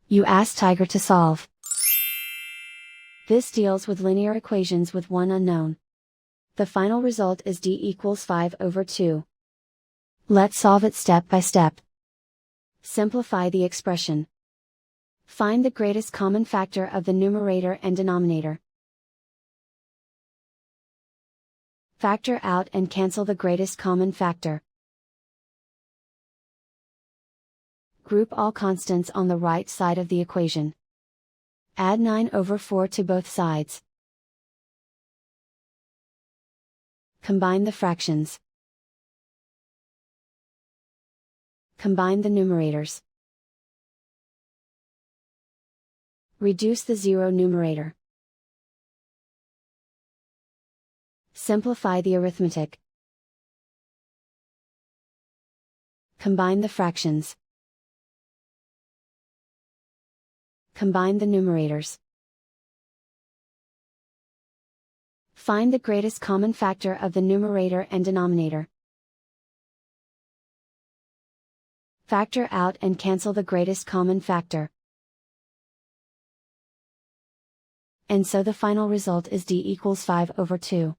You ask Tiger to solve. This deals with linear equations with one unknown. The final result is d equals 5/2. Let's solve it step by step. Simplify the expression. Find the greatest common factor of the numerator and denominator. Factor out and cancel the greatest common factor. Group all constants on the right side of the equation. Add 9/4 to both sides. Combine the fractions. Combine the numerators. Reduce the zero numerator. Simplify the arithmetic. Combine the fractions. Combine the numerators. Find the greatest common factor of the numerator and denominator. Factor out and cancel the greatest common factor. And so the final result is d equals 5/2.